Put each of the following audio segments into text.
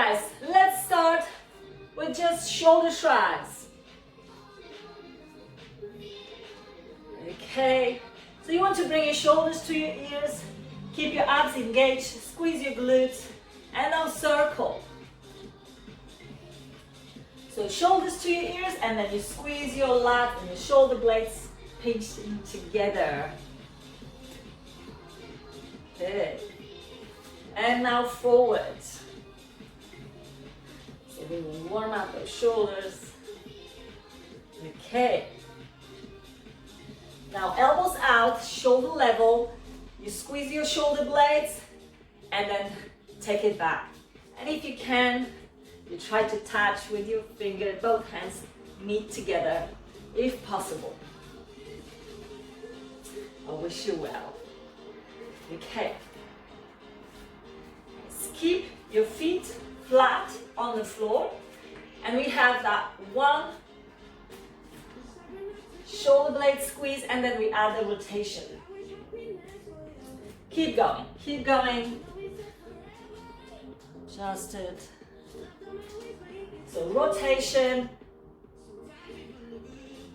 guys, let's start with just shoulder shrugs. Okay, so you want to bring your shoulders to your ears, keep your abs engaged, squeeze your glutes, and now circle. So shoulders to your ears, and then you squeeze your lat and your shoulder blades pinched in together. Good. And now forward. So we will warm up those shoulders. Okay. Now elbows out, shoulder level. You squeeze your shoulder blades and then take it back. And if you can, you try to touch with your finger, both hands meet together, if possible. I wish you well. Okay. Keep your feet flat on the floor, and we have that one shoulder blade squeeze, and then we add a rotation. Keep going, keep going. Just it. So rotation,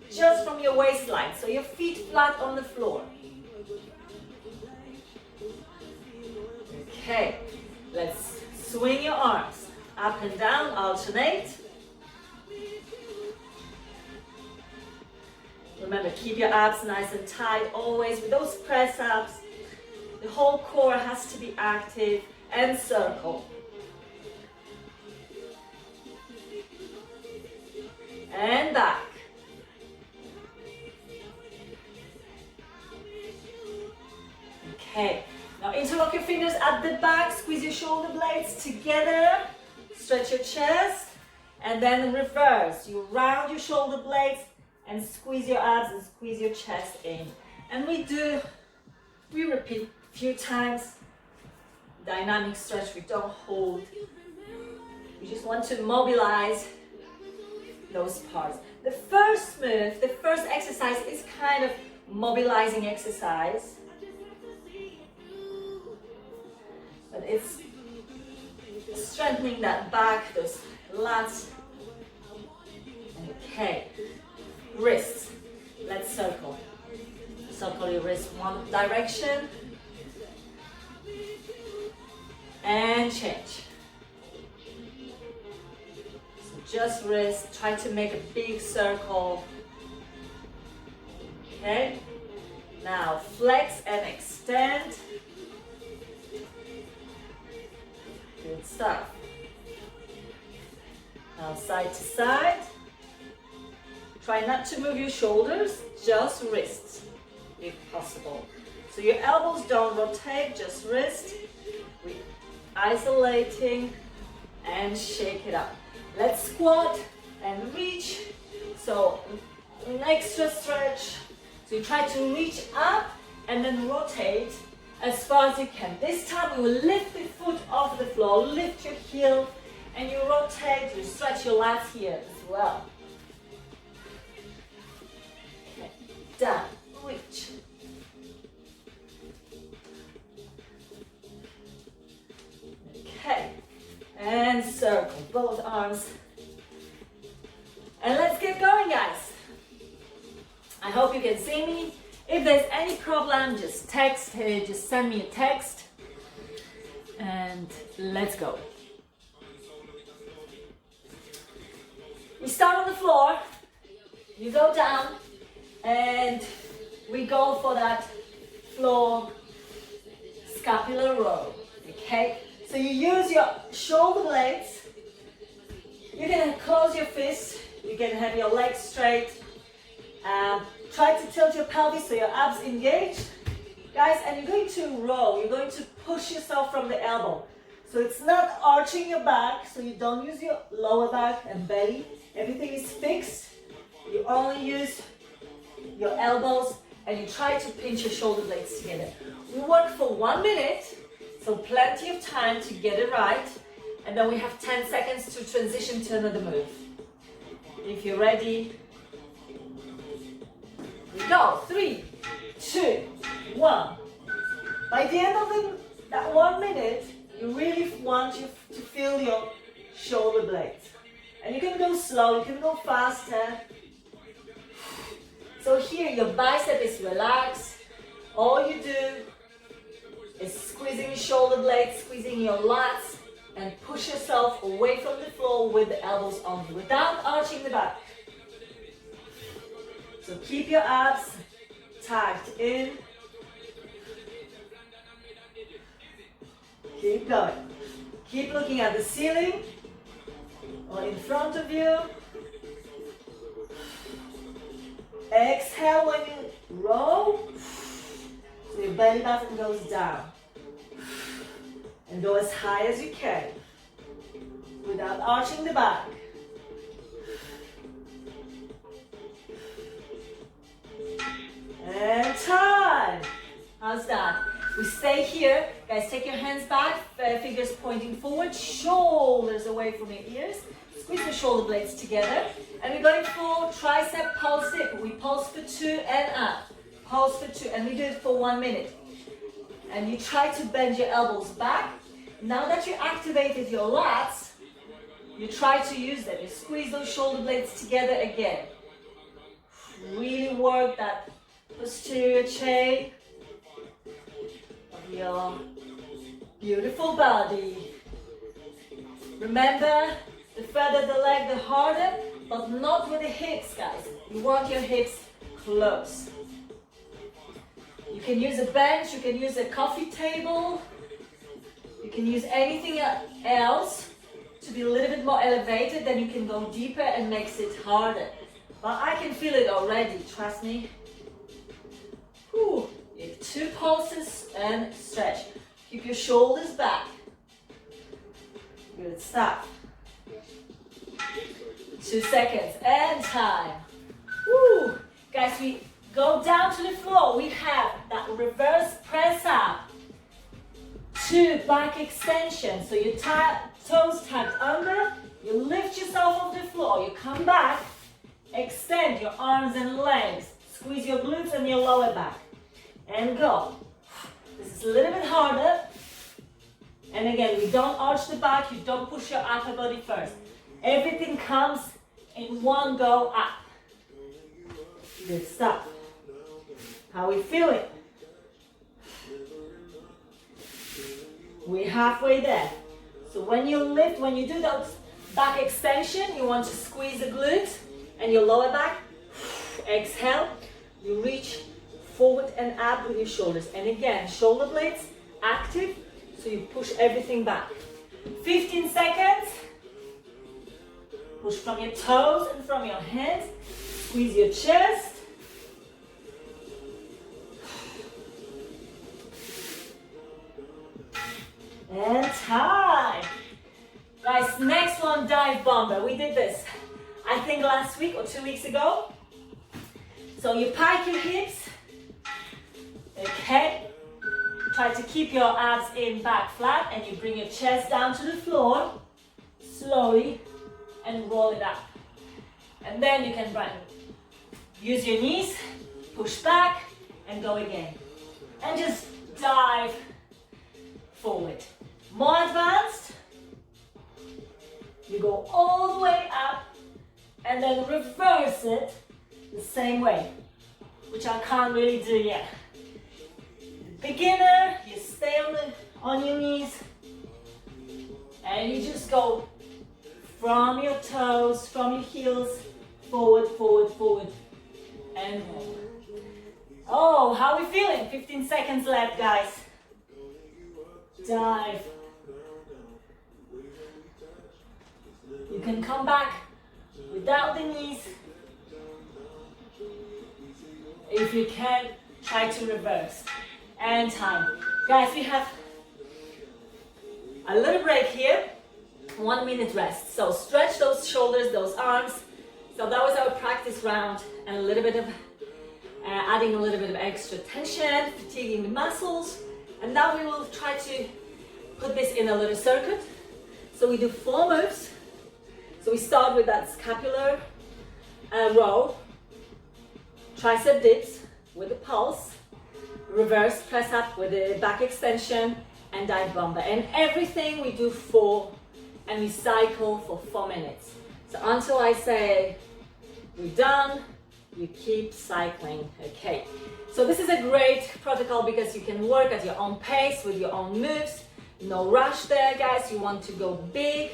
just from your waistline, so your feet flat on the floor. Okay, let's swing your arms up and down, alternate. Remember, keep your abs nice and tight always with those press ups. The whole core has to be active, and circle. And back. Okay, now interlock your fingers at the back, squeeze your shoulder blades together, stretch your chest, and then reverse. You round your shoulder blades and squeeze your abs and squeeze your chest in. And we repeat a few times. Dynamic stretch, we don't hold. We just want to mobilize those parts. The first move, the first exercise is kind of mobilizing exercise. But it's strengthening that back, those lats. Okay. Wrists. Let's circle. Circle your wrist one direction. And change. So just wrist. Try to make a big circle. Okay. Now flex and extend. Good stuff. Now side to side. Try not to move your shoulders, just wrists, if possible. So your elbows don't rotate, just wrist. We're isolating and shake it up. Let's squat and reach. So an extra stretch. So you try to reach up and then rotate as far as you can. This time we will lift the foot off the floor, lift your heel, and you rotate, you stretch your lats here as well. Okay, down, reach. Okay, and circle, both arms. And let's get going, guys. I hope you can see me. If there's any problem, just just send me a text, and let's go. We start on the floor, you go down, and we go for that floor scapular row, okay? So you use your shoulder blades, you can close your fists, you can have your legs straight, try to tilt your pelvis so your abs engaged. Guys, and you're going to roll, you're going to push yourself from the elbow. So it's not arching your back, so you don't use your lower back and belly. Everything is fixed. You only use your elbows and you try to pinch your shoulder blades together. We work for 1 minute, so plenty of time to get it right. And then we have 10 seconds to transition to another move. If you're ready, we go. 3, 2, 1. By the end of that 1 minute, you really want you to feel your shoulder blades. And you can go slow, you can go faster. So here your bicep is relaxed. All you do is squeezing your shoulder blades, squeezing your lats, and push yourself away from the floor with the elbows on you without arching the back. So keep your abs tucked in. Keep going. Keep looking at the ceiling or in front of you. Exhale when you roll. So your belly button goes down. And go as high as you can without arching the back. And time. How's that? We stay here. Guys, take your hands back, fingers pointing forward, shoulders away from your ears. Squeeze the shoulder blades together. And we're going for tricep pulse dip. We pulse for 2 and up. Pulse for 2. And we do it for 1 minute. And you try to bend your elbows back. Now that you activated your lats, you try to use them. You squeeze those shoulder blades together again. Really work that posterior chain of your beautiful body. Remember, the further the leg, the harder, but not with the hips, guys. You want your hips close. You can use a bench, you can use a coffee table, you can use anything else to be a little bit more elevated, then you can go deeper and makes it harder. But I can feel it already, trust me. Whew. You have 2 pulses and stretch. Keep your shoulders back. Good stuff. 2 seconds and time. Woo. Guys, we go down to the floor. We have that reverse press up. 2 back extension. So your toes tucked under. You lift yourself off the floor. You come back. Extend your arms and legs. Squeeze your glutes and your lower back. And go. This is a little bit harder. And again, we don't arch the back. You don't push your upper body first. Everything comes in one go up. Good stuff. How are we feeling? We're halfway there. So when you lift, when you do that back extension, you want to squeeze the glutes and your lower back. Exhale. You reach forward and up with your shoulders. And again, shoulder blades active, so you push everything back. 15 seconds. Push from your toes and from your hands. Squeeze your chest. And time. Guys, next one, dive bomber. We did this, I think last week or 2 weeks ago. So you pike your hips. Okay. Try to keep your abs in back flat and you bring your chest down to the floor. Slowly. And roll it up. And then you can run. Use your knees. Push back. And go again. And just dive forward. More advanced. You go all the way up and then reverse it the same way, which I can't really do yet. Beginner, you stay on your knees and you just go from your toes, from your heels, forward, forward, forward, and roll. Oh, how are we feeling? 15 seconds left, guys. Dive. You can come back without the knees. If you can, try to reverse. And time. Guys, we have a little break here. 1 minute rest. So stretch those shoulders, those arms. So that was our practice round and a little bit of adding a little bit of extra tension, fatiguing the muscles. And now we will try to put this in a little circuit. So we do 4 moves. So we start with that scapular row, tricep dips with a pulse, reverse press up with a back extension, and dive bomber. And everything we do 4 and we cycle for 4 minutes. So until I say we're done, you keep cycling, okay? So this is a great protocol because you can work at your own pace with your own moves. No rush there, guys. You want to go big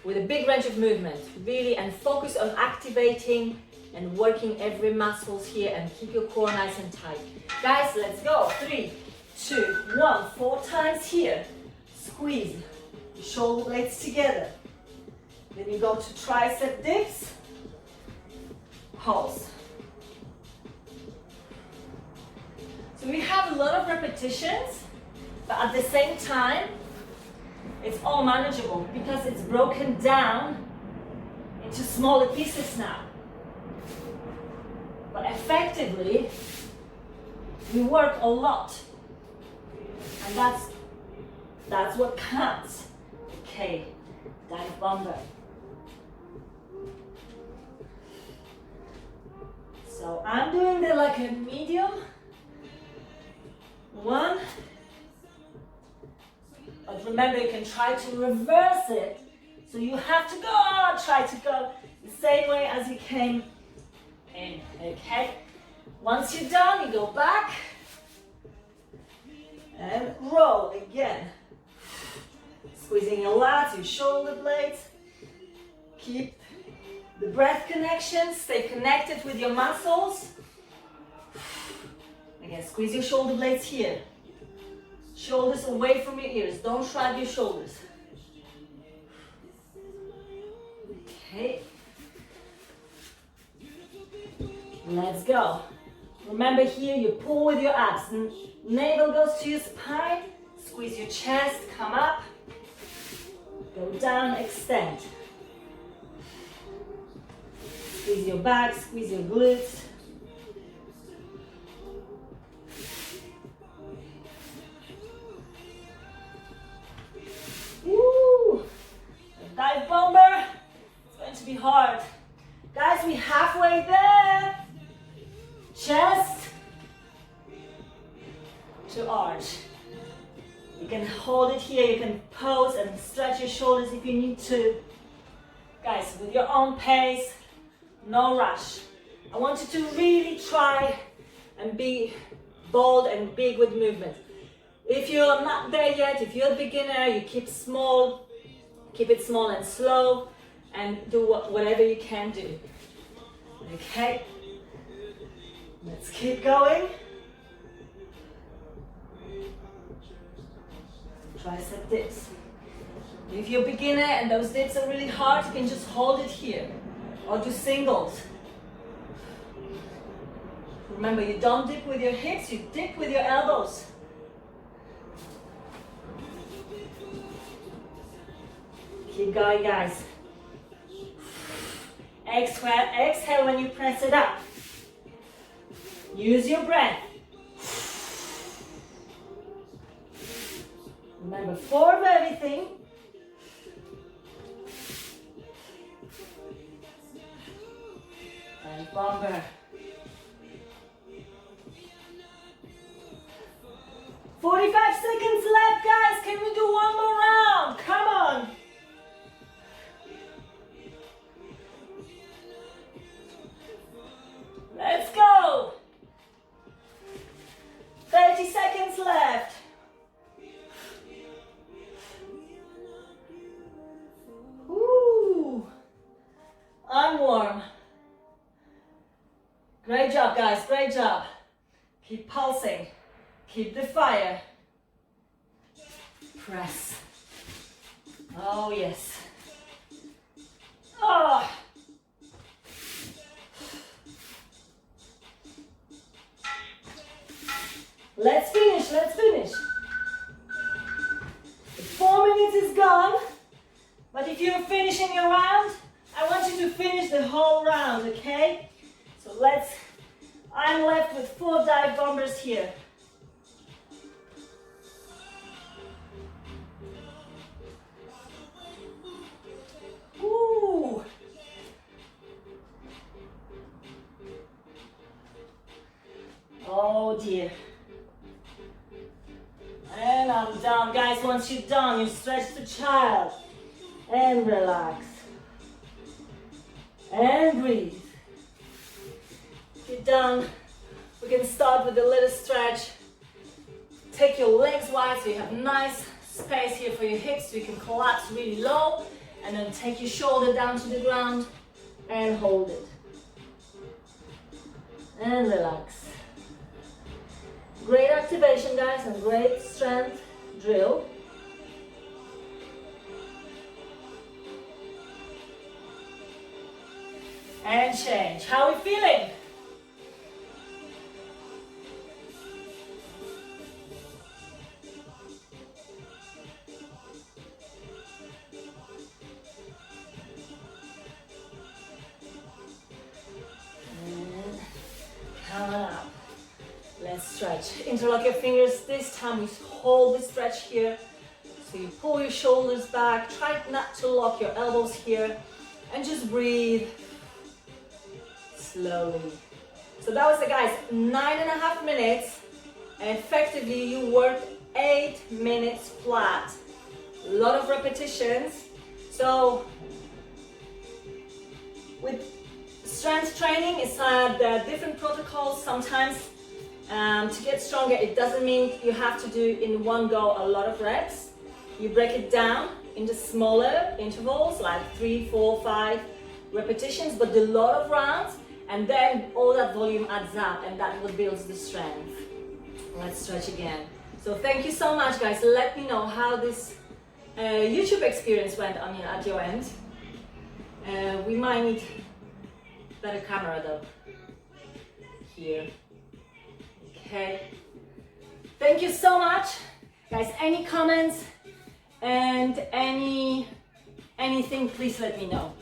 with a big range of movement, really, and focus on activating and working every muscles here and keep your core nice and tight. Guys, let's go. 3, 2, 1, 4 times here. Squeeze your shoulder blades together. Then you go to tricep dips. Pulse. So we have a lot of repetitions, but at the same time, it's all manageable because it's broken down into smaller pieces now. But effectively, we work a lot, and that's what counts. Okay, dive bomber. So I'm doing the like a medium one, but remember you can try to reverse it. So you have to go, try to go the same way as you came in, okay? Once you're done, you go back and roll again. Squeezing your lats, your shoulder blades. Keep the breath connection, stay connected with your muscles. Again, squeeze your shoulder blades here. Shoulders away from your ears, don't shrug your shoulders. Okay. Let's go. Remember here, you pull with your abs. Navel goes to your spine. Squeeze your chest, come up. Go down, extend. Squeeze your back, squeeze your glutes. Woo! The dive bomber. It's going to be hard. Guys, we're halfway there. Chest to arch. You can hold it here, you can pose and stretch your shoulders if you need to. Guys, with your own pace, no rush. I want you to really try and be bold and big with movement. If you're not there yet, if you're a beginner, you keep small, keep it small and slow, and do whatever you can do. Okay? Let's keep going. Tricep dips. If you're a beginner and those dips are really hard, you can just hold it here or do singles. Remember, you don't dip with your hips, you dip with your elbows. Keep going, guys. Exhale when you press it up. Use your breath. Remember, forward everything. And bomber. 45 seconds left, guys. Can we do one more round? Come on. Let's go. 30 seconds left. Woo. I'm warm. Great job, guys. Great job. Keep pulsing. Keep the fire. Press. Oh, yes. Oh. Let's finish, let's finish. The 4 minutes is gone, but if you're finishing your round, I want you to finish the whole round, okay? So I'm left with 4 dive bombers here. Ooh. Oh dear. And I'm done. Guys, once you're done, you stretch to child. and relax and breathe. Get down. We can start with a little stretch. Take your legs wide so you have nice space here for your hips so you can collapse really low, and then take your shoulder down to the ground and hold it and relax. Great activation, guys, and great strength drill. And change. How are we feeling? And come up. Let's stretch. Interlock your fingers. This time we hold the stretch here. So you pull your shoulders back. Try not to lock your elbows here. And just breathe slowly. So that was it, guys. 9.5 minutes. And effectively you worked 8 minutes flat. A lot of repetitions. So with strength training, it's there are different protocols. Sometimes to get stronger, it doesn't mean you have to do in one go a lot of reps. You break it down into smaller intervals, like 3, 4, 5 repetitions, but a lot of rounds, and then all that volume adds up, and that what builds the strength. Let's stretch again. So thank you so much, guys. Let me know how this YouTube experience went on at your end. We might need better camera though. Here. Okay. Thank you so much. Guys, any comments and anything, please let me know.